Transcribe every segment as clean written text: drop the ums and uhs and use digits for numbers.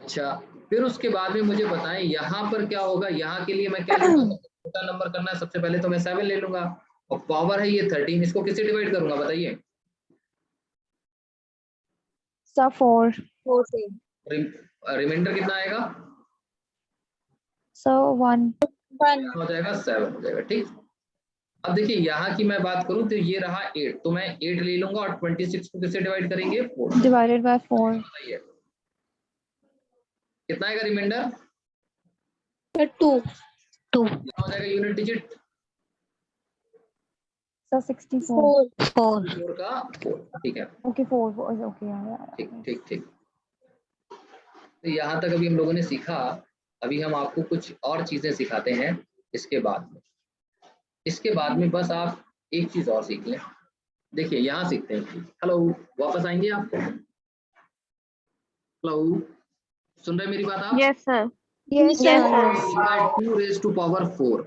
अच्छा, फिर उसके बाद में मुझे बताएं यहाँ पर क्या होगा। यहाँ के लिए मैं क्या लूंगा, सबसे छोटा नंबर करना है, सबसे पहले तो मैं 7 ले लूंगा, और पावर है ये 13, इसको किससे डिवाइड करूंगा बताइए। सर 4 से। रिमाइंडर कितना आएगा, सर 1 1 हो जाएगा 7 हो जाएगा। ठीक, अब देखिए यहाँ की मैं बात करूं तो ये रहा 8, तो मैं 8 ले लूंगा, और 26 को किससे डिवाइड करेंगे, 4 से। डिवाइडेड बाय 4 बताइए कितना आएगा रिमाइंडर, 2 कितना हो जाएगा यूनिट डिजिट, सर 64 4 4 का 4। ठीक है, ओके 4 ओके यार। ठीक ठीक ठीक। तो यहाँ तक अभी हम लोगों ने सीखा। अभी हम आपको कुछ और चीजें सिखाते हैं इसके बाद में। इसके बाद में बस आप एक चीज और सीख लें। देखिए यहाँ सीखते हैं। हेलो, वापस आएंगे आप। हेलो, सुन रहे हैं मेरी बात आप। Yes sir. Yes sir. 2 raise to power 4,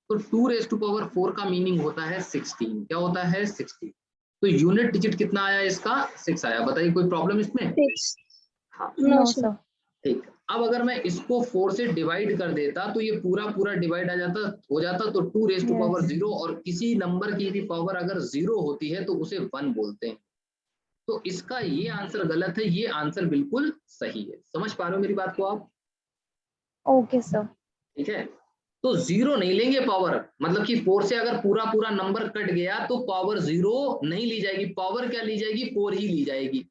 तो 2 रेज टू पावर 4 का मीनिंग होता है 16। क्या होता है, 16। तो यूनिट डिजिट कितना आया इसका, 6 आया। बताइए कोई प्रॉब्लम इसमें। 6 हाँ नो सर। ठीक। अब अगर मैं इसको 4 से डिवाइड कर देता तो ये पूरा पूरा डिवाइड आ जाता, हो जाता, तो 2 रेज टू पावर 0, और किसी नंबर की भी पावर अगर 0 होती है तो उसे 1 बोलते हैं। तो इसका ये आंसर गलत है, ये आंसर बिल्कुल सही है। समझ पा रहे हो मेरी बात को आप। Okay sir. ठीक है, तो 0 नहीं लेंगे पावर, मतलब कि 4 से अगर पूरा पूरा नंबर कट गया तो पावर 0 नहीं ली जाएगी, पावर क्या ली जाएगी, 4 ही ली जाएगी।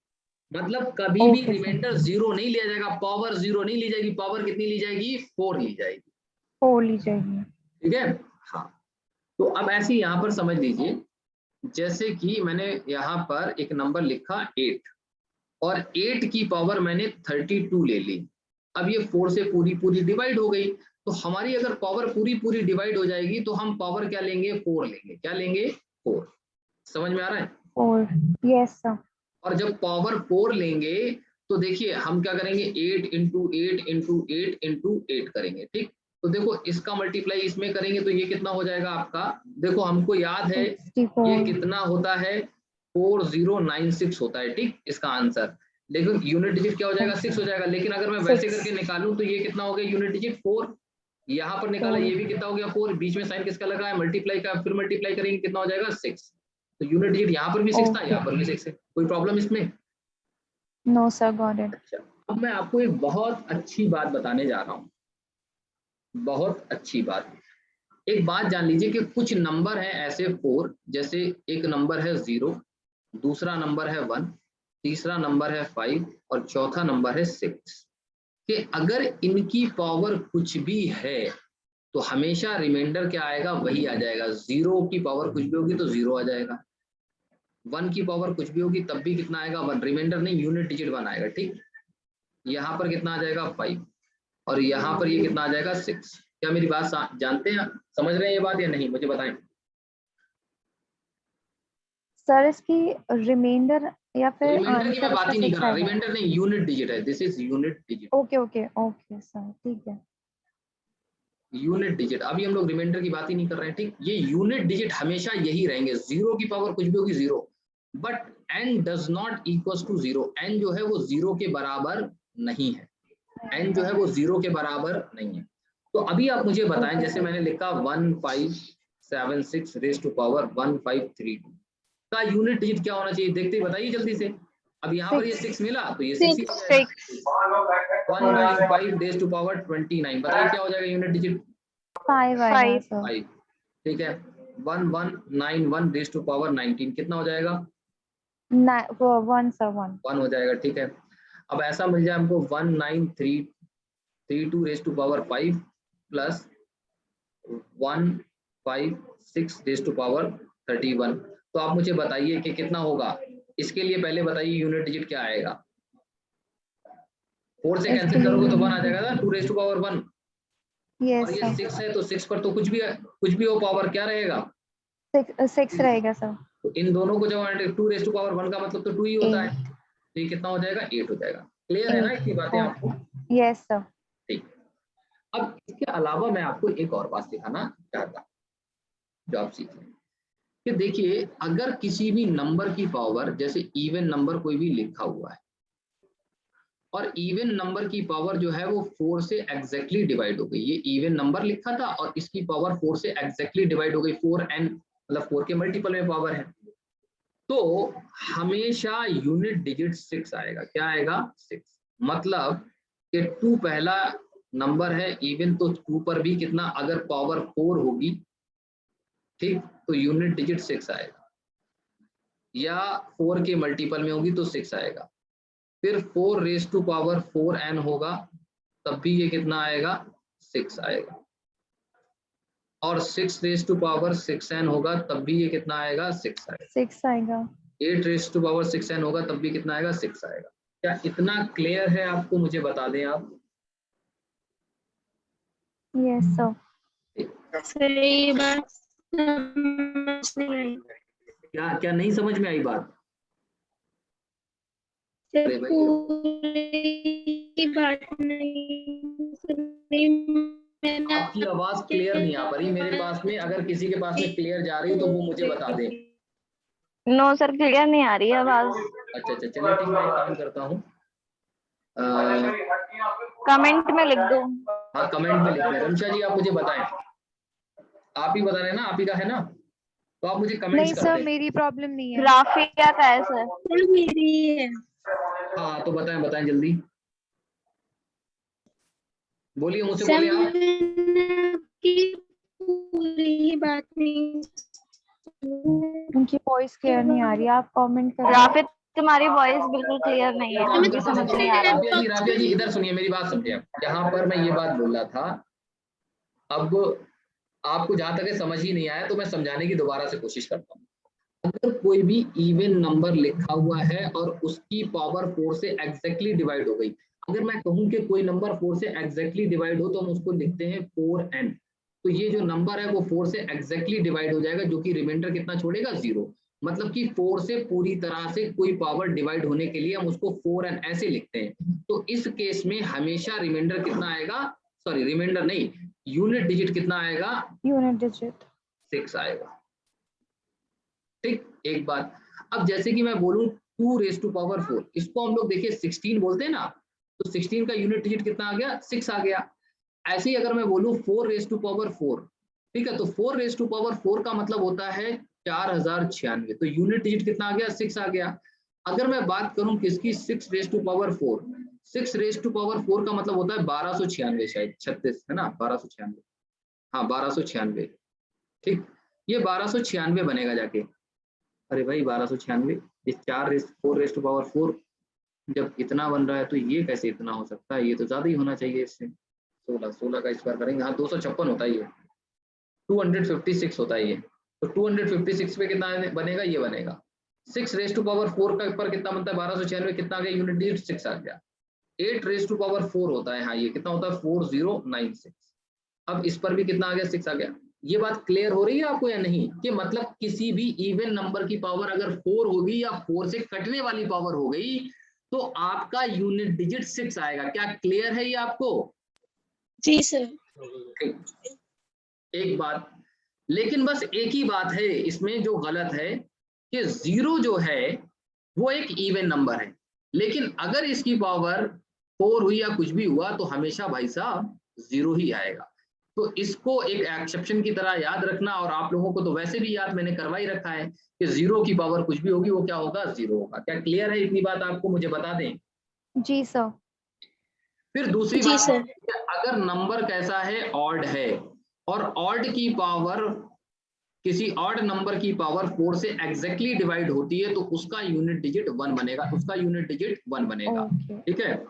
मतलब कभी भी ओके सर। रिमाइंडर 0 नहीं लिया जाएगा, पावर 0 नहीं ली जाएगी, पावर कितनी ली जाएगी, 4 ली जाएगी। 4 ली जाएगी। ठीक है, हाँ। तो अब ऐसे ही यहाँ पर समझ लीजिए, जैसे कि मैंने यहाँ पर एक नंबर लिखा 8, और 8 की पावर मैंने 32 ले ली। अब ये 4 से पूरी पूरी डिवाइड हो गई, तो हमारी अगर पावर पूरी पूरी डिवाइड हो जाएगी तो हम पावर क्या लेंगे, 4 लेंगे। क्या लेंगे, 4। समझ में आ रहा है। 4 यस सर। और जब पावर 4 लेंगे तो देखिए हम क्या करेंगे, 8 इंटू 8 इंटू 8 इंटू 8 करेंगे। ठीक, तो देखो इसका मल्टीप्लाई इसमें करेंगे तो ये कितना हो जाएगा आपका। देखो हमको याद है ये 64 कितना होता है, 4096 होता है। ठीक, इसका आंसर। लेकिन यूनिट डिजिट क्या हो जाएगा, 6 हो जाएगा। लेकिन अगर मैं वैसे 6 करके निकालूं तो ये कितना हो गया, यूनिट डिजिट 4। यहाँ पर निकाला, ये भी कितना हो गया, 4। बीच में साइन किसका लगा है, मल्टीप्लाई का। फिर मल्टीप्लाई करेंगे कितना हो जाएगा, 6। तो यूनिट डिजिट यहाँ पर भी 6 था, यहाँ पर भी 6 है। कोई प्रॉब्लम इसमें। No sir got it. अच्छा, अब मैं आपको एक बहुत अच्छी बात बताने जा रहा हूँ, बहुत अच्छी बात। एक बात जान लीजिए कि कुछ नंबर हैं ऐसे 4, जैसे एक नंबर है 0, दूसरा नंबर है 1, तीसरा नंबर है 5, और चौथा नंबर है 6, कि अगर इनकी पावर कुछ भी है तो हमेशा रिमाइंडर क्या आएगा, वही आ जाएगा। 0 की पावर कुछ भी होगी तो 0 आ जाएगा, 1 की पावर कुछ भी होगी तब भी कितना आएगा, 1। रिमाइंडर नहीं, यूनिट डिजिट 1 आएगा। ठीक, यहाँ पर कितना आ जाएगा, 5, और यहाँ पर ये कितना आ जाएगा, 6। क्या मेरी बात जानते हैं, समझ रहे हैं ये बात या नहीं, मुझे बताएं। सर इसकी रिमाइंडर या फिर रिमाइंडर की मैं आंसर बात इसका ही नहीं कर 6 रहा, आएगा। रिमाइंडर नहीं, यूनिट डिजिट है, this is unit digit. Okay okay okay sir ठीक है। यूनिट डिजिट, अभी हम लोग रिमाइंडर की बात ही नहीं कर रहे हैं। ठीक, ये यूनिट डिजिट हमेशा यही रहेंगे, 0 की पावर कुछ भी होगी 0, but n does not equal to 0। n जो है वो 0 के बराबर नहीं है, n जो है वो 0 के बराबर नहीं है। तो अभी आप मुझे बताएं, ओके जैसे सर। मैंने लिखा 1576 रेज टू पावर 1532 का यूनिट डिजिट क्या होना चाहिए, देखते ही बताइए जल्दी से। अब यहाँ पर ये 6 मिला तो ये 6 ही हो जाएगा। 195 रेज टू पावर 29, बताइए क्या हो जाएगा यूनिट डिजिट, 5 आएगा सर। 5। ठीक है, 1191 रेज टू पावर 19 कितना हो जाएगा, 1 सर 1 1 हो जाएगा। ठीक है, अब ऐसा मिल जाए हमको 19332 raise to power 5 plus 156 raise to power 31। तो आप मुझे बताइए कि कितना होगा। इसके लिए पहले बताइए यूनिट डिजिट क्या आएगा। 4 से कैंसिल करोगे तो 1 आ जाएगा ना, 2 रेज टू पावर 1, और यस ये सर 6 है तो 6 पर तो कुछ भी हो पावर क्या रहेगा, 6 रहेगा सर। तो इन दोनों को जब 2 रेज टू पावर 1 का मतलब तो 2 ही होता है, 8 तो ये कितना हो जाएगा, 8 हो जाएगा। क्लियर है ना इतनी बातें आपको। Okay yes sir. ठीक, अब इसके अलावा मैं आपको एक और बात सिखाना चाहता हूँ जो आप सीख लें, कि देखिए अगर किसी भी नंबर की पावर, जैसे इवन नंबर कोई भी लिखा हुआ है, और इवन नंबर की पावर जो है वो 4 से एग्जैक्टली डिवाइड हो गई। ये इवन नंबर लिखा था और इसकी पावर 4 से एग्जैक्टली डिवाइड हो गई, 4n मतलब 4 के मल्टीपल में पावर है। तो हमेशा यूनिट डिजिट 6 आएगा। क्या आएगा? 6। मतलब कि 2 पहला नंबर है इवन, तो 2 पर भी कितना, अगर पावर 4 होगी, ठीक, तो यूनिट डिजिट 6 आएगा, या 4 के मल्टीपल में होगी तो 6 आएगा। फिर 4 रेज टू पावर 4n होगा, तब भी ये कितना आएगा? 6 आएगा। और 6 रेज टू पावर 6n होगा, तब भी ये कितना आएगा? 6 आएगा। 6 आएगा। 8 रेज टू पावर 6n होगा, तब भी कितना आएगा? 6 आएगा। क्या इतना क्लियर है आपको? मुझे बता दें आप। Yes sir. सही बात समझ नहीं आई। क्या क्या नहीं समझ में आई बात? सर अरे भाई, पूरी बात नहीं सुनी मैंने। आपकी आवाज क्लियर नहीं आ पा रही मेरे पास में। अगर किसी के पास में क्लियर जा रही हो तो वो मुझे बता दें। नो सर, क्लियर नहीं आ रही है आवाज। अच्छा अच्छा, चलिए ठीक, मैं एक काम करता हूँ, कमेंट में लिख दो। हाँ कमेंट में लिख दें। रमशा जी आप मुझे बताएं, आप ही बता रहे हैं ना, आप ही का है ना, तो आप मुझे कमेंट्स नहीं कर सर, दें। मेरी प्रॉब्लम नहीं है। राफिया का है सर। सर मेरी है। हाँ तो बताएं बताएं जल्दी, बोलिए, मुझसे सर बोलिए आप। मैंने आपकी पूरी बात नहीं सुनी। उनकी वॉइस क्लियर नहीं आ रही है, आप कमेंट करो। राफिया, तुम्हारी वॉइस बिल्कुल क्लियर नहीं है, काम मुझे करते समझ देखिए, नहीं आ रहा। राबिया जी इधर सुनिए, मेरी बात समझिए आप। यहाँ पर मैं ये बात बोल रहा था, अब आपको जहां तक समझ ही नहीं आया तो मैं समझाने की दोबारा से कोशिश करता हूँ। अगर कोई भी इवन नंबर लिखा हुआ है और उसकी पावर 4 से एग्जैक्टली डिवाइड हो गई, अगर मैं कहूँ कि कोई नंबर 4 से एग्जैक्टली डिवाइड हो तो हम उसको लिखते हैं 4n। तो ये जो नंबर है वो 4 से एग्जैक्टली डिवाइड हो जाएगा, जो कि रिमाइंडर कितना छोड़ेगा? 0। मतलब कि 4 से पूरी तरह से कोई पावर डिवाइड होने के लिए हम उसको 4n ऐसे लिखते हैं। तो इस केस में हमेशा रिमाइंडर कितना आएगा? सॉरी रिमाइंडर नहीं, यूनिट डिजिट कितना आएगा? यूनिट डिजिट 6 आएगा। ठीक, एक बात। अब जैसे कि मैं बोलूं 2 रेज टू पावर 4, इसको हम लोग देखिए 16 बोलते हैं ना, तो 16 का यूनिट डिजिट कितना आ गया? 6 आ गया। ऐसे ही अगर मैं बोलूं 4 रेज टू पावर 4, ठीक है, तो 4 रेज टू पावर 4 का मतलब होता है 4096, तो यूनिट डिजिट कितना आ गया? 6 आ गया। अगर मैं बात करूं किसकी? 6 raise to power 4, 6 raise to power 4 का मतलब होता है 1296, शायद 36 है ना, 1296, हाँ 1296, ठीक, ये 1296 बनेगा जाके। अरे भाई 1296, ये 4 रेज टू पावर 4 जब इतना बन रहा है तो ये कैसे इतना हो सकता है? ये तो ज्यादा ही होना चाहिए इससे। 16 का स्क्वायर करेंगे, हाँ 256 होता है ये, 256 होता है ये। तो 256 पे कितना बनेगा? ये बनेगा 6 रेज टू पावर 4 का पर कितना बनता है? 1296, कितना आ गया यूनिट डिजिट? 6 आ गया। 8 रेज टू पावर 4 होता है, हाँ ये कितना होता है? 4096। अब इस पर भी कितना आ गया? 6 आ गया। ये बात क्लियर हो रही है आपको या नहीं? कि मतलब किसी भी इवन नंबर की पावर अगर 4 होगी या 4 से कटने वाली पावर हो गई तो आपका यूनिट डिजिट 6 आएगा। क्या क्लियर है ये आपको? जी सर। ठीक, एक बात, लेकिन बस एक ही बात है इसमें जो गलत है कि 0 जो है वो एक इवन नंबर है, लेकिन अगर इसकी पावर 4 हुई या कुछ भी हुआ तो हमेशा भाई साहब 0 ही आएगा। तो इसको एक एक्सेप्शन की तरह याद रखना, और आप लोगों को तो वैसे भी याद मैंने करवा ही रखा है कि 0 की पावर कुछ भी होगी वो क्या होगा? 0 होगा। क्या क्लियर है? इतनी बात आपको मुझे बता दें। जी सर। फिर दूसरी जी बात, सर। अगर नंबर कैसा है? ऑड है, और ऑड की पावर, किसी ऑड नंबर की पावर 4 से एग्जैक्टली डिवाइड होती है तो उसका यूनिट डिजिट 1 बनेगा, उसका यूनिट डिजिट 1 बनेगा। ओके। ठीक है,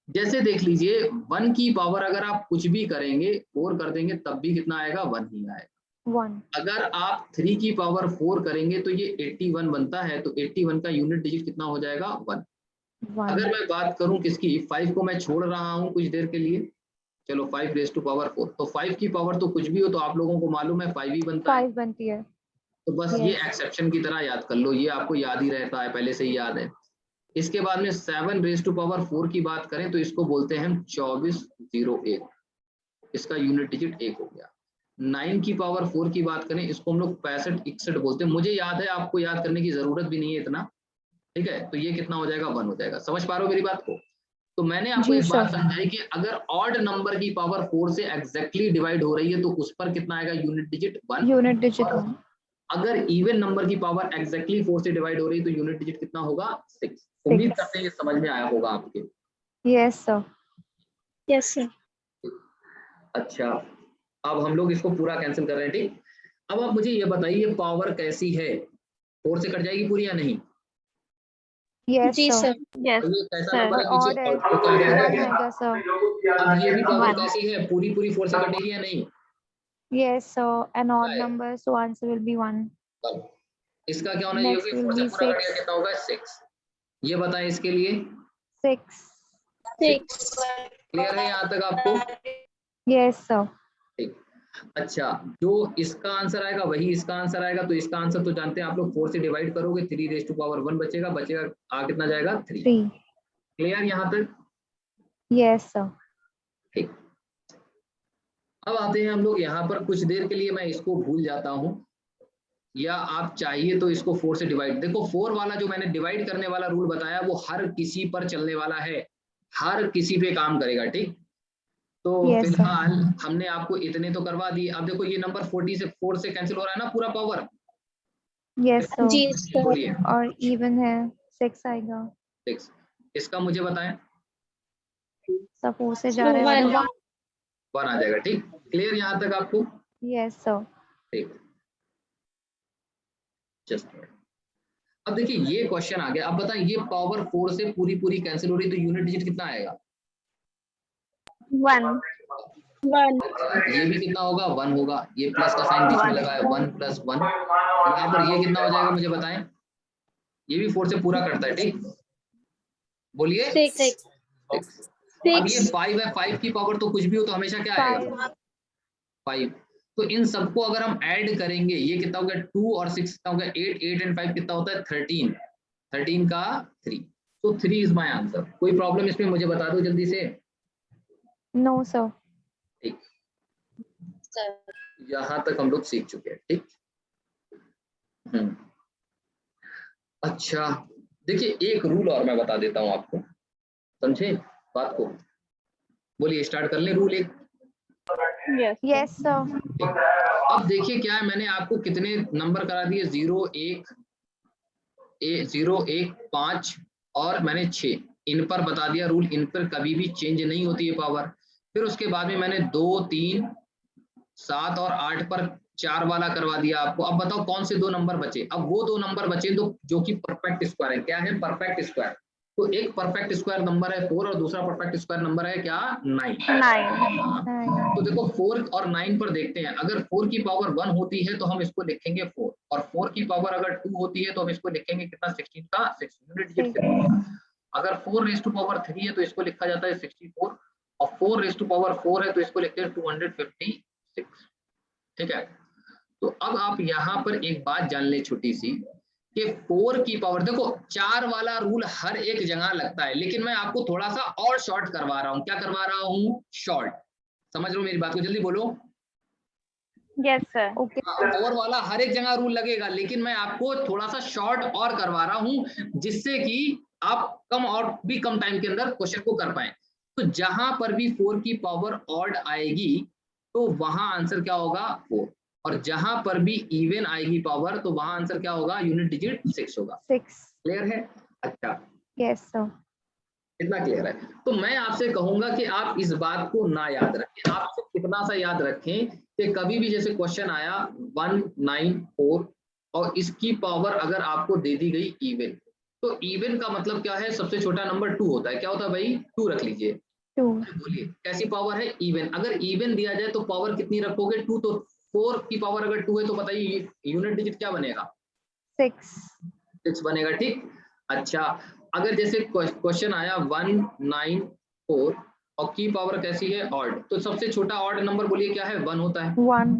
जैसे देख लीजिए 1 की पावर अगर आप कुछ भी करेंगे 4 कर देंगे तब भी कितना आएगा? 1 ही आएगा। 1। अगर आप 3 की पावर 4 करेंगे तो ये 81 बनता है, तो 81 का यूनिट डिजिट कितना हो जाएगा? 1। अगर मैं बात करूं किसकी, 5 को मैं छोड़ रहा हूं कुछ देर के लिए, चलो 5 रेज टू पावर 4, तो 5 की पावर तो कुछ भी हो तो आप लोगों को मालूम है 5 ही बनता है। 5 बनती है। तो बस ये एक्सेप्शन की तरह याद कर लो, ये आपको याद ही रहता है, पहले से ही याद है। इसके बाद में 7 रेज टू पावर 4 की बात करें तो इसको बोलते हैं हम 2401, इसका यूनिट डिजिट 1 हो गया। 9 की पावर 4 की बात करें इसको हम लोग 6561 बोलते हैं, मुझे याद है, आपको याद करने की जरूरत भी नहीं है इतना। ठीक है, तो ये कितना हो जाएगा? 1 हो जाएगा। समझ पा रहे हो मेरी बात को? तो मैंने आपको जी एक बात सर। समझाई कि अगर ऑड नंबर की पावर 4 से एग्जैक्टली डिवाइड हो रही है तो उस पर कितना आएगा, यूनिट डिजिट 1। Unit digit 1। अगर इवन नंबर की पावर एग्जैक्टली 4 से डिवाइड हो रही है तो यूनिट डिजिट कितना होगा, 6। उम्मीद करते हैं ये समझ में आया होगा आपके। Yes sir. Yes sir. अच्छा, अब हम लोग इसको पूरा कैंसिल कर रहे हैं, ठीक। अब आप मुझे ये बताइए पावर कैसी है, 4 से कट जाएगी पूरी या नहीं? यस जी सर। सर। यस तो ये कैसा सर। नंबर है ऑड पीछे, है और तो क्या हो 1 जाएगा? आएगा सर। अब ये भी पावर 1। कैसी है, पूरी पूरी 4 से कटेगी या नहीं? Yes sir. An क्या odd है? number, so answer will be 1. अब इसका क्या होना चाहिए Next कि will 4 से be पूरा कट गया 6. कितना होगा, 6। ये बताएं इसके लिए। 6. 6। क्लियर है यहाँ तक आपको? Yes sir. ठीक। अच्छा, जो इसका आंसर आएगा वही इसका आंसर आएगा, तो इसका आंसर तो जानते हैं आप लोग, 4 से डिवाइड करोगे 3 रेज़ टू पावर 1 बचेगा, आ कितना जाएगा, 3। 3. क्लियर यहाँ तक? Yes sir. ठीक। अब आते हैं हम लोग यहाँ पर, कुछ देर के लिए मैं इसको भूल जाता हूँ, या आप चाहिए तो इसको 4 से डिवाइड, देखो 4 वाला जो मैंने डिवाइड करने वाला रूल बताया वो हर किसी पर चलने वाला है, हर किसी पे काम करेगा, ठीक। तो Yes sir. फिलहाल हमने आपको इतने तो करवा दिए। अब देखो ये नंबर 40 से 4 से कैंसिल हो रहा है ना पूरा पावर। Yes sir. जी सर। बोलिए और even है 6 आएगा। 6। इसका मुझे बताएं। सब 4 से जा रहा है 1. 1 आ जाएगा, ठीक। क्लियर यहाँ तक आपको? Yes sir. ठीक, जस्ट। अब देखिए ये क्वेश्चन आ गया, अब बताएं ये पावर 4 से पूरी पूरी कैंसिल हो रही तो यूनिट डिजिट कितना आएगा? 1. 1। ये भी कितना होगा, 1 होगा, ये प्लस का साइन बीच में लगा है, 1 + 1। यहाँ पर ये कितना हो जाएगा मुझे बताएं, ये भी 4 से पूरा करता है, ठीक। बोलिए 6। 6। अब ये 5 है, 5 की पावर तो कुछ भी हो तो हमेशा क्या आएगा, 5। तो इन सबको अगर हम ऐड करेंगे ये कितना हो गया, 2 और 6 कितना हो गया, 8। 8 एंड 5 कितना होता है, 13। 13 का 3, तो 3 इज माय आंसर। कोई प्रॉब्लम इसमें मुझे बता दो जल्दी से। No sir. ठीक, यहाँ तक हम लोग सीख चुके हैं, ठीक। अच्छा, देखिए एक रूल और मैं बता देता हूँ आपको, समझे बात को। बोलिए, स्टार्ट कर ले रूल एक। Yes sir. अब देखिए क्या है, मैंने आपको कितने नंबर करा दिए, 0 1 0 1 5 और मैंने 6, इन पर बता दिया रूल, इन पर कभी भी चेंज नहीं होती है पावर। फिर उसके बाद में मैंने 2 3 7 और 8 पर 4 वाला करवा दिया आपको। अब बताओ कौन से 2 नंबर बचे, अब वो 2 नंबर बचे तो जो कि परफेक्ट स्क्वायर है। क्या है परफेक्ट स्क्वायर? तो एक परफेक्ट स्क्वायर नंबर है 4 और दूसरा परफेक्ट स्क्वायर नंबर है क्या, 9। 9. तो देखो 4 और 9 पर देखते हैं, अगर 4 की पावर 1 होती है तो हम इसको लिखेंगे 4, और 4 की पावर अगर 2 होती है तो हम इसको लिखेंगे कितना, 16 का 6। यूनिट डिजिट कितना होगा? अगर 4 रेज़ टू पावर 3 है तो इसको लिखा जाता है 64, और 4 रेज़ टू पावर 4 है तो इसको लिखते हैं 256, ठीक है। तो अब आप यहाँ पर एक बात जान ले छोटी सी, कि 4 की पावर, देखो 4 वाला रूल हर एक जगह लगता है, लेकिन मैं आपको थोड़ा सा और शॉर्ट करवा रहा हूँ। क्या करवा रहा हूँ, शॉर्ट। समझ लो मेरी बात को, जल्दी बोलो। Yes sir. Okay. 4 वाला हर एक जगह रूल लगेगा, लेकिन मैं आपको थोड़ा सा शॉर्ट और करवा रहा हूँ, जिससे कि आप कम और भी कम टाइम के अंदर क्वेश्चन को कर पाए। तो जहां पर भी 4 की पावर ऑड आएगी तो वहां आंसर क्या होगा, 4, और जहां पर भी इवन आएगी पावर तो वहां आंसर क्या होगा, यूनिट डिजिट 6 होगा। 6. क्लियर है? अच्छा, Yes sir. कितना क्लियर है? तो मैं आपसे कहूंगा कि आप इस बात को ना याद रखें, आप सिर्फ इतना सा याद रखें कि कभी भी जैसे क्वेश्चन आया 194 और इसकी पावर अगर आपको दे दी गई इवन, तो इवन का मतलब क्या है, सबसे छोटा नंबर 2 होता है। क्या होता है भाई, 2 रख लीजिए। 2. बोलिए कैसी पावर है, इवन। अगर इवन दिया जाए तो पावर कितनी रखोगे, 2। तो 4 की पावर अगर 2 है तो बताइए यूनिट डिजिट क्या बनेगा, 6. 6 बनेगा, ठीक। अच्छा, अगर जैसे क्वेश्चन आया 194 और की पावर कैसी है, ऑड, तो सबसे छोटा ऑड नंबर बोलिए क्या है, 1 होता है। 1.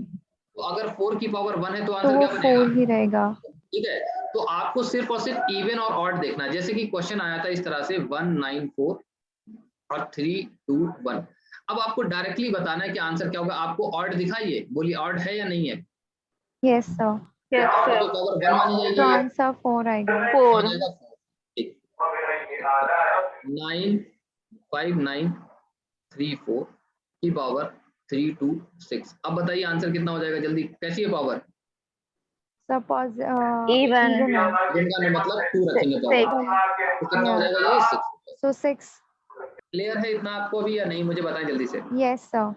तो अगर 4 की पावर 1 है तो तो आंसर वो क्या बनेगा, 4 ही रहेगा। ठीक है। तो आपको सिर्फ और सिर्फ इवन और ऑड देखना है। जैसे कि क्वेश्चन आया था इस तरह से 194 और 321, अब आपको डायरेक्टली बताना है कि आंसर क्या होगा। आपको ऑड दिखाइए, बोलिए ऑड है या नहीं है। Yes sir. Yes sir। तो पावर 1 मानी तो जाएगी, आंसर 4 आएगा। 4 हो जाएगा 4, ठीक। 9 5934 की पावर 326। अब बताइए आंसर कितना हो जाएगा, जल्दी कैसी है पावर? Suppose Even. इवन का मतलब 2 रखेंगे पावर, तो कितना हो जाएगा ये 6। So 6. क्लियर है इतना आपको अभी या नहीं, मुझे बताएं जल्दी से। Yes, sir.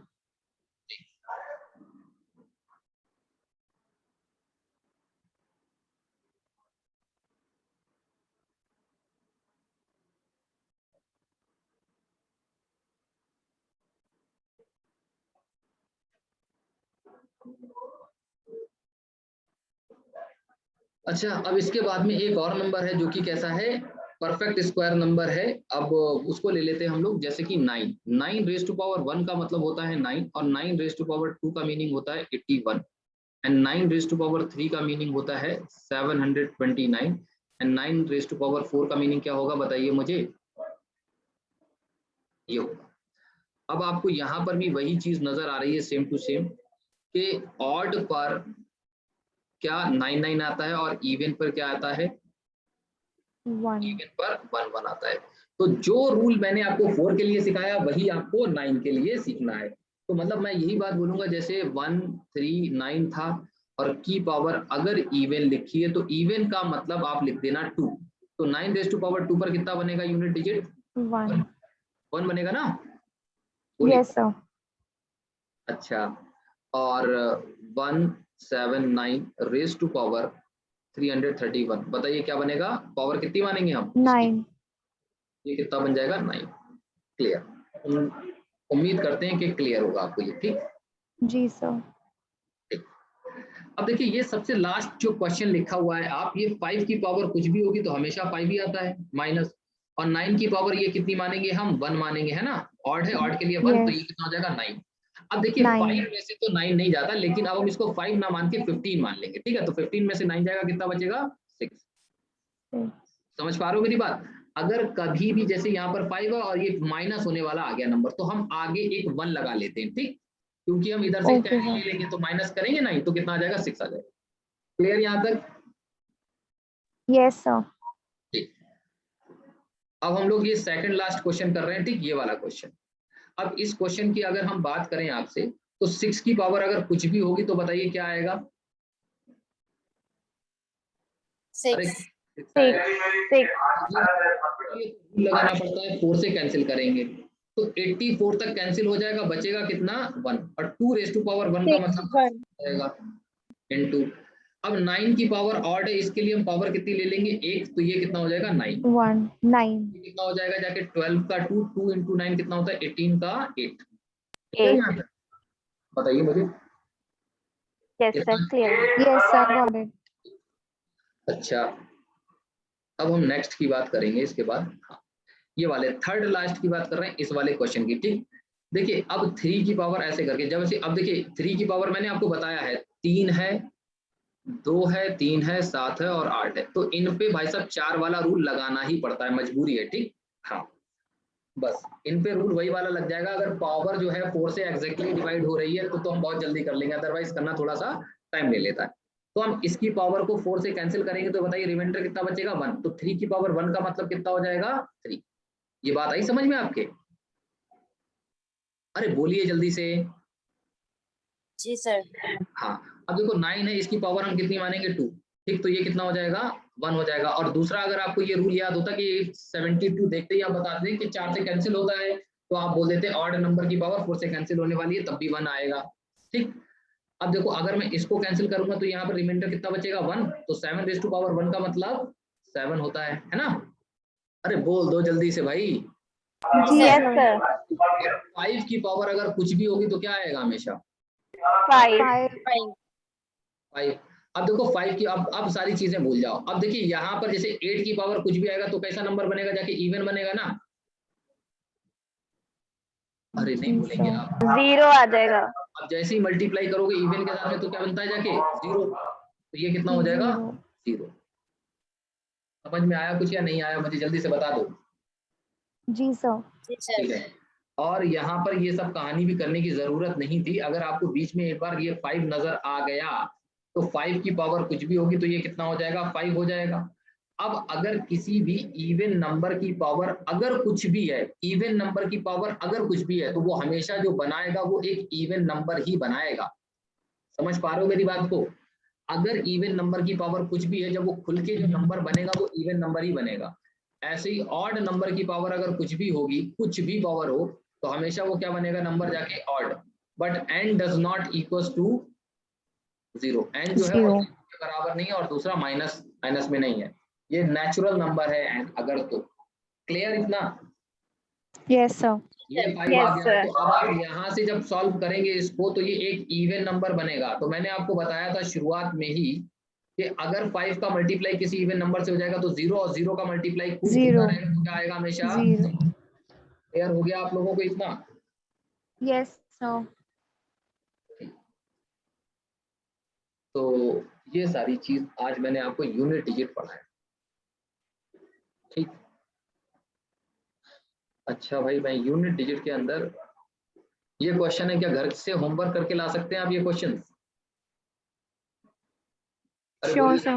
अच्छा, अब इसके बाद में एक और नंबर है जो कि कैसा है, परफेक्ट स्क्वायर नंबर है। अब उसको ले लेते हैं हम लोग, जैसे कि 9 रेज टू पावर 1 का मतलब होता है 9, और 9 रेज टू पावर 2 का मीनिंग होता है 81, एंड 9 रेज टू पावर 3 का मीनिंग होता है 729, एंड 9 रेज टू पावर 4 का मीनिंग क्या होगा बताइए मुझे, ये होगा। अब आपको यहाँ पर भी वही चीज नजर आ रही है, सेम टू सेम, कि ऑड पर क्या 9 आता है और इवन पर क्या आता है, 1. इवन पर 1 आता है। तो जो रूल मैंने आपको 4 के लिए सिखाया वही आपको 9 के लिए सीखना है। तो मतलब मैं यही बात बोलूंगा, जैसे 1 3 9 था और की पावर अगर इवन लिखी है तो इवन का मतलब आप लिख देना 2। तो 9 रेज टू पावर 2 पर कितना बनेगा यूनिट डिजिट? 1. 1 बनेगा ना? Yes, sir. अच्छा, और 179 रेज टू पावर 331, बताइए क्या बनेगा, पावर कितनी मानेंगे हम? 9. ये कितना बन जाएगा? 9। क्लियर? उम्मीद करते हैं कि क्लियर होगा आपको ये, ठीक? जी सर। अब देखिए ये सबसे लास्ट जो क्वेश्चन लिखा हुआ है, आप ये 5 की पावर कुछ भी होगी तो हमेशा 5 ही आता है माइनस, और 9 की पावर ये कितनी मानेंगे हम? 1 मानेंगे, है ना? ऑड है, ऑड के लिए 1, तो ये कितना हो जाएगा? 9। अब देखिए 5 में से तो 9 नहीं जाता, लेकिन अब हम इसको 5 ना मान के 15 मान लेंगे, ठीक है? तो 15 में से 9 जाएगा, कितना बचेगा? 6। समझ पा रहे हो मेरी बात? अगर कभी भी जैसे यहाँ पर 5 है और ये माइनस होने वाला आ गया नंबर, तो हम आगे एक 1 लगा लेते हैं, ठीक? क्योंकि हम इधर से 10 ले लेंगे तो माइनस करेंगे नहीं, तो कितना आ जाएगा? 6 आ जाएगा। क्लियर यहाँ तक? Yes sir. ठीक, अब हम लोग ये सेकंड लास्ट क्वेश्चन कर रहे हैं, ठीक? ये वाला क्वेश्चन। अब इस क्वेश्चन की अगर हम बात करें आपसे, तो 6 की पावर अगर कुछ भी होगी तो बताइए क्या आएगा? 6. लगाना पड़ता है, 4 से कैंसिल करेंगे तो 84 तक कैंसिल हो जाएगा, बचेगा कितना? 1, और 2 रेज टू पावर 1 का मतलब आएगा इनटू, अब 9 की पावर ऑड है, इसके लिए हम पावर कितनी ले लेंगे? 1, तो ये कितना हो जाएगा? 9। 9 कितना हो जाएगा जाके? 12 का 2, 2 इंटू 9 कितना होता है? 18 का 8। बताइए मुझे। Yes sir, clear. Yes sir, got it. अच्छा, अब हम नेक्स्ट की बात करेंगे इसके बाद। हाँ, ये वाले थर्ड लास्ट की बात कर रहे हैं इस वाले क्वेश्चन की, ठीक? देखिए अब 3 की पावर ऐसे करके, जब ऐसे, अब देखिए 3 की पावर मैंने आपको बताया है 3 है, 2 है, 3 है, 7 है और 8 है, तो इन पे भाई साहब 4 वाला रूल लगाना ही पड़ता है, मजबूरी है, ठीक? हाँ, बस इन पे रूल वही वाला लग जाएगा। अगर पावर जो है 4 से एग्जैक्टली डिवाइड हो रही है तो हम बहुत जल्दी कर लेंगे, अदरवाइज करना थोड़ा सा टाइम ले लेता है। तो हम इसकी पावर को 4 से कैंसिल करेंगे तो बताइए रिमाइंडर कितना बचेगा? 1। तो 3 की पावर 1 का मतलब कितना हो जाएगा? 3। ये बात आई समझ में आपके? अरे बोलिए जल्दी से। जी सर। हाँ, अब देखो 9 है, इसकी पावर हम कितनी मानेंगे? 2, ठीक? तो ये कितना हो जाएगा? 1 हो जाएगा। और दूसरा, अगर आपको ये रूल याद होता कि 72 देखते ही आप बताते हैं कि 4 से कैंसिल होता है, तो आप बोल देते ऑड नंबर की पावर 4 से कैंसिल होने वाली है, तब भी 1 आएगा, ठीक? अब देखो अगर मैं इसको कैंसिल करूंगा तो यहाँ पर रिमाइंडर कितना बचेगा? 1। तो 7 रेज टू पावर 1 का मतलब 7 होता है ना? अरे बोल दो जल्दी से भाई। Yes sir. 5 की पावर अगर कुछ भी होगी तो क्या आएगा हमेशा? 5। 5। अब देखो 5 की, अब सारी चीजें भूल जाओ। अब देखिए यहाँ पर जैसे 8 की पावर कुछ भी आएगा तो कैसा नंबर बनेगा? जाके इवन बनेगा ना? अरे नहीं भूलेंगे आप, 0 आ जाएगा। अब जैसे ही मल्टीप्लाई करोगे इवन के साथ में तो क्या बनता है जाके? 0। तो ये कितना हो जाएगा? 0। समझ में आया कुछ या नहीं आया? मुझे जल्दी से बता दो। जी सर। ठीक है, और यहाँ पर ये सब कहानी भी करने की जरूरत नहीं थी। अगर आपको बीच में एक बार ये 5 नजर आ गया तो 5 की पावर कुछ भी होगी तो ये कितना हो जाएगा? 5 हो जाएगा। अब अगर किसी भी इवन नंबर की पावर अगर कुछ भी है, इवन नंबर की पावर अगर कुछ भी है, तो वो हमेशा जो बनाएगा वो एक इवन नंबर ही बनाएगा। समझ पा रहे हो मेरी बात को? अगर इवन नंबर की पावर कुछ भी है, जब वो खुल के जो नंबर बनेगा वो इवन नंबर ही बनेगा। ऐसे ही ऑड नंबर की पावर अगर कुछ भी होगी, कुछ भी पावर हो, तो हमेशा वो क्या बनेगा, नंबर जाके odd. But n does not equals to zero. N जो है वो 0. जीरो के बराबर नहीं है, और दूसरा माइनस माइनस में नहीं है। ये नेचुरल नंबर है एन। अगर तो क्लियर इतना? Yes, sir. ये 5 आ Yes, गया। sir. तो अब आप यहाँ से जब सॉल्व करेंगे इसको, तो ये एक इवन नंबर बनेगा। तो मैंने आपको बताया था शुरुआत में ही कि अगर 5 का मल्टीप्लाई किसी इवन नंबर से हो जाएगा तो 0, और 0 का मल्टीप्लाई खूब होता 0. रहेगा तो क्या आएगा हमेशा? 0. क्लियर हो गया आप लोगों को इतना? Yes, sir. तो ये सारी चीज आज मैंने आपको यूनिट डिजिट पढ़ाया। ठीक, अच्छा भाई, मैं यूनिट डिजिट के अंदर ये क्वेश्चन है, क्या घर से होमवर्क करके ला सकते हैं आप ये question? Sure, sir.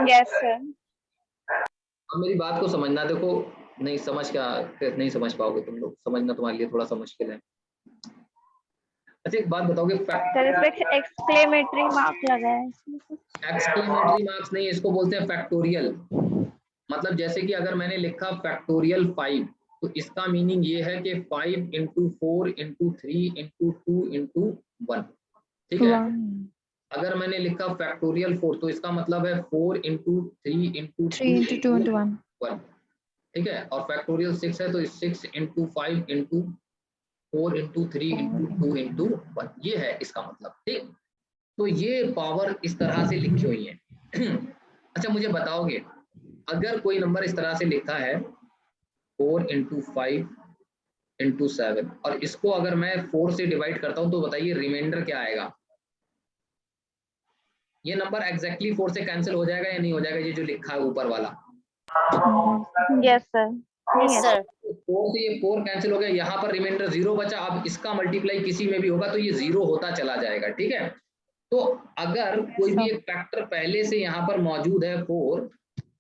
Yes, sir. अब मेरी बात को समझना, देखो नहीं समझ क्या, नहीं समझ पाओगे तुम लोग, समझना तुम्हारे लिए थोड़ा सा मुश्किल है। अच्छा एक बात बताओगे, सर इस पे एक्सक्लेमेटरी मार्क लगा है इसमें। एक्सक्लेमेटरी मार्क्स नहीं, इसको बोलते हैं फैक्टोरियल। मतलब जैसे कि अगर मैंने लिखा फैक्टोरियल 5, तो इसका मीनिंग ये है कि 5 इंटू 4 इंटू 3 इंटू 2 इंटू 1। ठीक है। 1. अगर मैंने लिखा फैक्टोरियल 4, तो इसका मतलब है 4 इंटू 3 इंटू 3 into 2 into 1. 1। ठीक है। और फैक्टोरियल 6 है तो 6 into 5 into 4 into 3 into 2 into 1, ये है इसका मतलब। ठीक, तो ये पावर इस तरह से लिखी हुई है। अच्छा मुझे बताओगे, अगर कोई नंबर इस तरह से लिखा है 4 इंटू 5 इंटू 7, और इसको अगर मैं 4 से डिवाइड करता हूं, तो बताइए रिमाइंडर क्या आएगा? ये नंबर एग्जैक्टली 4 से कैंसिल हो जाएगा या नहीं हो जाएगा, ये जो लिखा है ऊपर वाला? Yes, sir. Yes, sir. 4 से ये 4 कैंसिल हो गया, यहाँ पर रिमाइंडर 0 बचा। अब इसका मल्टीप्लाई किसी में भी होगा तो ये 0 होता चला जाएगा। ठीक है। तो अगर कोई भी एक फैक्टर पहले से यहाँ पर मौजूद है 4,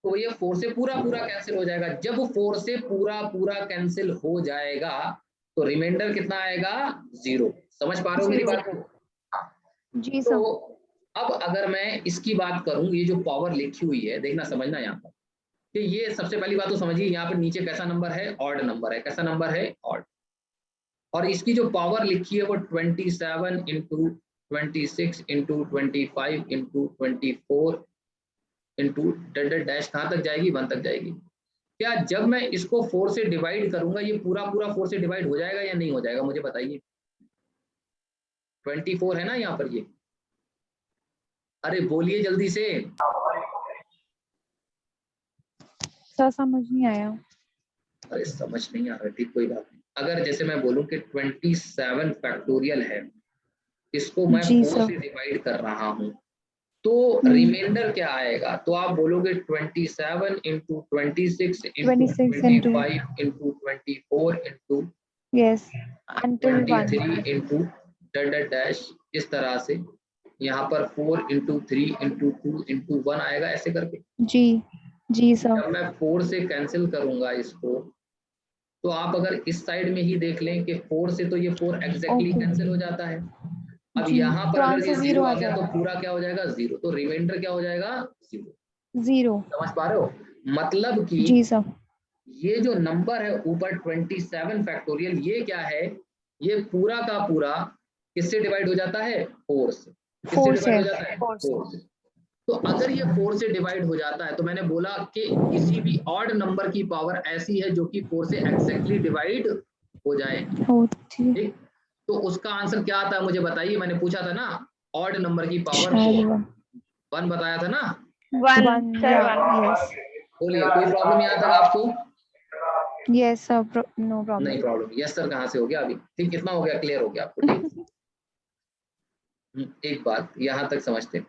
तो ये 4 से पूरा पूरा कैंसिल हो जाएगा। जब 4 से पूरा पूरा कैंसिल हो जाएगा तो रिमाइंडर कितना आएगा? 0। समझ पा रहे हो मेरी बात को? जी तो सर। अब अगर मैं इसकी बात करूं, ये जो पावर लिखी हुई है, देखना समझना यहाँ पर कि ये सबसे पहली बात तो समझिए, यहाँ पर नीचे कैसा नंबर है? ऑड नंबर है। कैसा नंबर है? ऑड। और इसकी जो पावर लिखी है वो 27 into 26 into 25 into 24 into dash कहाँ तक जाएगी? 1 तक जाएगी। क्या जब मैं इसको 4 से डिवाइड करूंगा, ये पूरा पूरा 4 से डिवाइड हो जाएगा या नहीं हो जाएगा? मुझे बताइए। 24 है ना यहाँ पर ये, अरे बोलिए जल्दी से। सर समझ नहीं आया। अरे समझ नहीं आ रहा, ठीक कोई बात नहीं। अगर जैसे मैं बोलूं कि 27 फैक्टोरियल है, इसको मैं 4 से डिवाइड कर रहा हूं, तो रिमाइंडर क्या आएगा? तो आप बोलोगे 27 into 26 into 25 into 24 into yes until 23 into dash, इस तरह से यहाँ पर 4 इंटू 3 इंटू 2 इंटू 1 आएगा, ऐसे करके। जी सर। जब मैं 4 से कैंसिल करूंगा इसको, तो आप अगर इस साइड में ही देख लें कि 4 से तो ये 4 एग्जैक्टली कैंसिल हो जाता है। अब यहाँ पर अगर ये 0 आ गया तो पूरा क्या हो जाएगा? 0। तो रिमाइंडर क्या हो जाएगा? 0। समझ पा रहे हो? मतलब कि जी सर, ये जो नंबर है ऊपर 27 फैक्टोरियल, ये क्या है? ये पूरा का पूरा किससे डिवाइड हो जाता है? 4 से। किससे डिवाइड हो जाता है? 4 से। तो अगर ये 4 से डिवाइड हो जाता है, तो मैंने बोला कि किसी भी ऑड नंबर की पावर ऐसी है जो कि 4 से एग्जैक्टली डिवाइड हो जाए। ठीक, तो उसका आंसर क्या आता है मुझे बताइए। मैंने पूछा था ना, ऑड नंबर की पावर 1 बताया था ना? 1, sir. 1. बोलिए, कोई प्रॉब्लम यहाँ तक आपको? Yes sir, no problem. नहीं प्रॉब्लम। यस सर कहाँ से हो गया अभी? ठीक, कितना हो गया? क्लियर हो गया आपको? ठीक। एक बात यहाँ तक समझते हैं।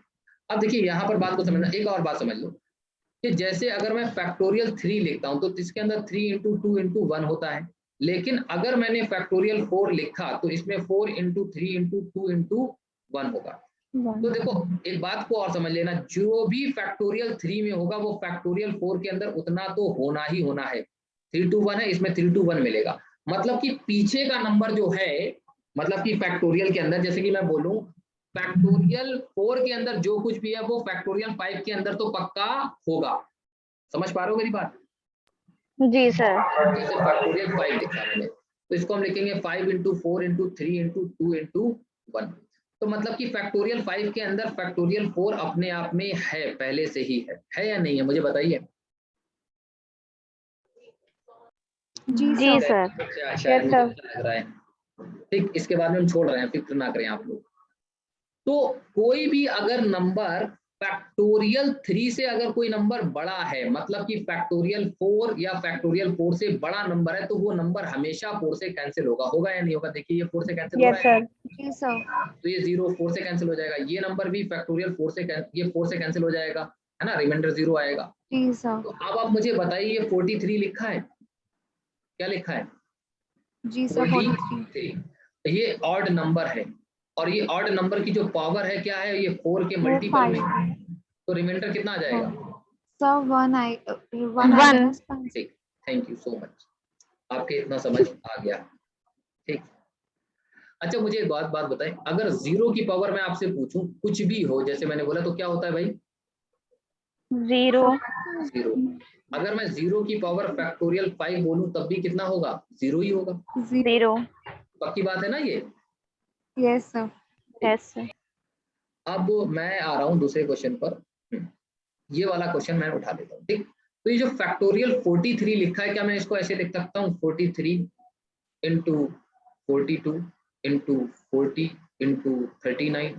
अब देखिए यहाँ पर बात को समझना, एक और बात समझ लो कि जैसे अगर मैं फैक्टोरियल 3 लिखता हूँ तो इसके अंदर 3 इंटू 2 इंटू 1 होता है। लेकिन अगर मैंने फैक्टोरियल 4 लिखा तो इसमें 4 इंटू 3 इंटू 2 इंटू 1 होगा। तो देखो एक बात को और समझ लेना, जो भी फैक्टोरियल 3 में होगा वो फैक्टोरियल 4 के अंदर उतना तो होना ही होना है। 3 to 1 है, इसमें 3 to 1 मिलेगा। मतलब कि पीछे का नंबर जो है, मतलब कि फैक्टोरियल के अंदर, जैसे कि मैं बोलूं फैक्टोरियल 4 के अंदर जो कुछ भी है वो फैक्टोरियल 5 के अंदर तो पक्का होगा। समझ पा रहे हो मेरी बात? जी सर। जैसे फैक्टोरियल 5 लिखा मैंने, तो इसको हम लिखेंगे 5 into 4 into 3 into 2 into 1। तो मतलब कि फैक्टोरियल 5 के अंदर फैक्टोरियल 4 अपने आप में है, पहले से ही है या नहीं है, मुझे बताइए। जी सर। शायद मुझे अच्छा लग रहा है। ठीक, इसके बाद में हम छोड़ रहे हैं, फिक्र ना करें आप लोग। तो कोई भी अगर नंबर फैक्टोरियल 3 से अगर कोई नंबर बड़ा है, मतलब कि फैक्टोरियल 4 या फैक्टोरियल 4 से बड़ा नंबर है, तो वो नंबर हमेशा 4 से कैंसिल होगा या नहीं होगा? देखिए ये 4 से कैंसिल हो यस रहा है, सर। जी सर। तो ये 0 4 से कैंसिल हो जाएगा। ये नंबर भी फैक्टोरियल 4 से ये 4 से कैंसिल हो जाएगा, है ना, रिमाइंडर 0 आएगा। जी सर। तो अब आप मुझे बताइए ये 43 लिखा है, क्या लिखा है? जी सर 43। ये ऑड नंबर है, और ये ऑड नंबर की जो पावर है क्या है, ये 4 के वो मल्टीपल 5 में, तो रिमाइंडर कितना आ जाएगा? सर 1 1। ठीक, थैंक यू सो मच, आपके इतना समझ आ गया। ठीक, अच्छा मुझे एक बात बताएं, अगर 0 की पावर मैं आपसे पूछूं कुछ भी हो, जैसे मैंने बोला, तो क्या होता है भाई? 0। 0। अगर मैं 0 की पावर फैक्टोरियल 5 बोलूं तब भी कितना होगा? 0 ही होगा। 0। पक्की बात है ना ये? Yes sir. Yes sir. अब मैं आ रहा हूं दूसरे क्वेश्चन पर। ये वाला क्वेश्चन मैं उठा लेता हूँ। ठीक, तो ये जो फैक्टोरियल 43 लिखा है, क्या मैं इसको ऐसे लिख सकता हूँ 43 into 42 into 40 into 39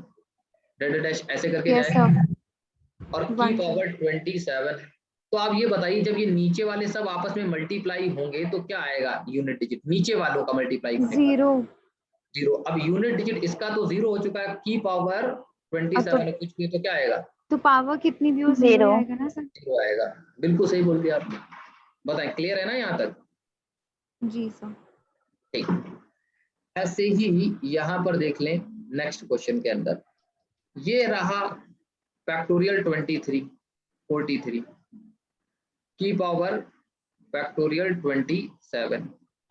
dash dash ऐसे करके यस जाएगा, सर। और की पावर 27 है। तो आप ये बताइए जब ये नीचे वाले सब आपस में मल्टीप्लाई होंगे तो क्या आएगा? यूनिट डिजिट नीचे वालों का मल्टीप्लाई होने का 0। 0। अब यूनिट डिजिट इसका तो 0 हो चुका है, की पावर 27 है कुछ भी, तो क्या आएगा? तो पावर कितनी भी हो 0 आएगा ना सर? 0 आएगा। बिल्कुल सही बोल दिया आपने। बताएं, क्लियर है ना यहाँ तक? जी सर। ठीक, ऐसे ही यहाँ पर देख लें नेक्स्ट क्वेश्चन के अंदर, ये रहा फैक्टोरियल 43 की पावर फैक्टोरियल 27।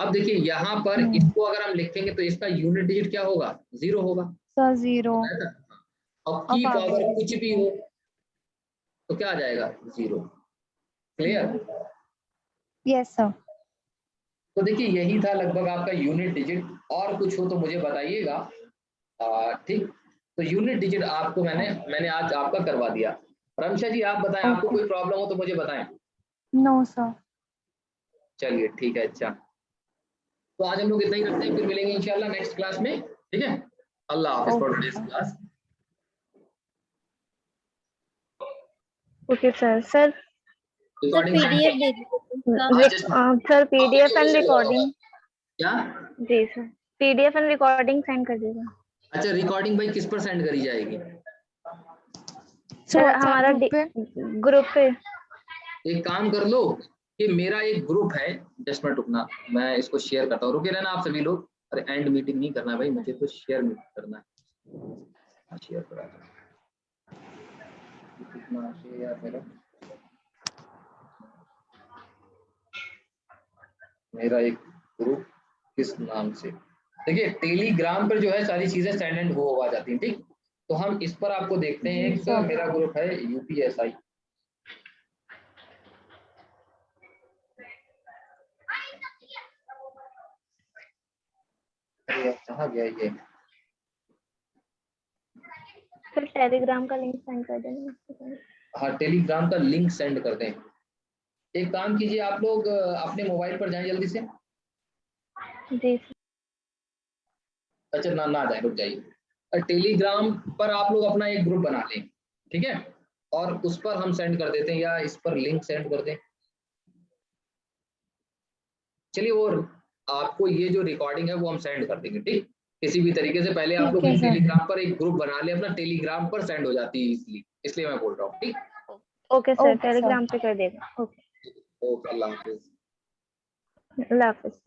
अब देखिए यहाँ पर इसको अगर हम लिखेंगे तो इसका यूनिट डिजिट क्या होगा? 0 होगा। सर 0 अब की पावर कुछ भी हो तो क्या आ जाएगा? 0। क्लियर? Yes sir. तो देखिए यही था लगभग आपका यूनिट डिजिट, और कुछ हो तो मुझे बताइएगा। ठीक, तो यूनिट डिजिट आपको मैंने आज आपका करवा दिया। रमशा जी आप बताएं, आपको कोई प्रॉब्लम हो तो मुझे बताएं। No sir. चलिए ठीक है, अच्छा तो आज हम लोग इतना ही रखते हैं, फिर मिलेंगे इंशाल्लाह नेक्स्ट क्लास में। ठीक है, अल्लाह हाफिज for today's class. Okay sir. Sir recording sir PDF and recording. क्या? जी sir, PDF and recording send कर दीजिएगा। अच्छा रिकॉर्डिंग भाई किस पर सेंड करी जाएगी? सर हमारा ग्रुप पे। एक काम कर लो कि मेरा एक ग्रुप है, जस्ट मिनट रुकना, मैं इसको शेयर करता हूँ, रुके रहना आप सभी लोग। अरे एंड मीटिंग नहीं करना भाई, मुझे तो शेयर करना है। शेयर करा कितना शेयर मेरा एक ग्रुप किस नाम से? देखिए टेलीग्राम पर जो है सारी चीजें सेंड एंड हो आ जाती हैं। ठीक, तो हम इस पर आपको देखते हैं। एक मेरा ग्रुप है यूपीएसआई, अरे कहाँ गया ये? फिर टेलीग्राम का लिंक सेंड कर देना। हाँ टेलीग्राम का लिंक सेंड कर दें। एक काम कीजिए आप लोग अपने मोबाइल पर जाएं जल्दी से। जी सर। अच्छा ना जाए, रुक जाइए। टेलीग्राम पर आप लोग अपना एक ग्रुप बना लें, ठीक है, और उस पर हम सेंड कर देते हैं, या इस पर लिंक सेंड कर दें। चलिए वो आपको ये जो रिकॉर्डिंग है वो हम सेंड कर देंगे। ठीक, किसी भी तरीके से पहले आप लोग टेलीग्राम पर एक ग्रुप बना ले, अपना टेलीग्राम पर सेंड हो जाती है इसलिए मैं बोल रहा हूँ। ठीक, ओके सर, टेलीग्राम पे कर देगा। ओके, ओके, अल्लाह हाफिज। अल्लाह हाफिज।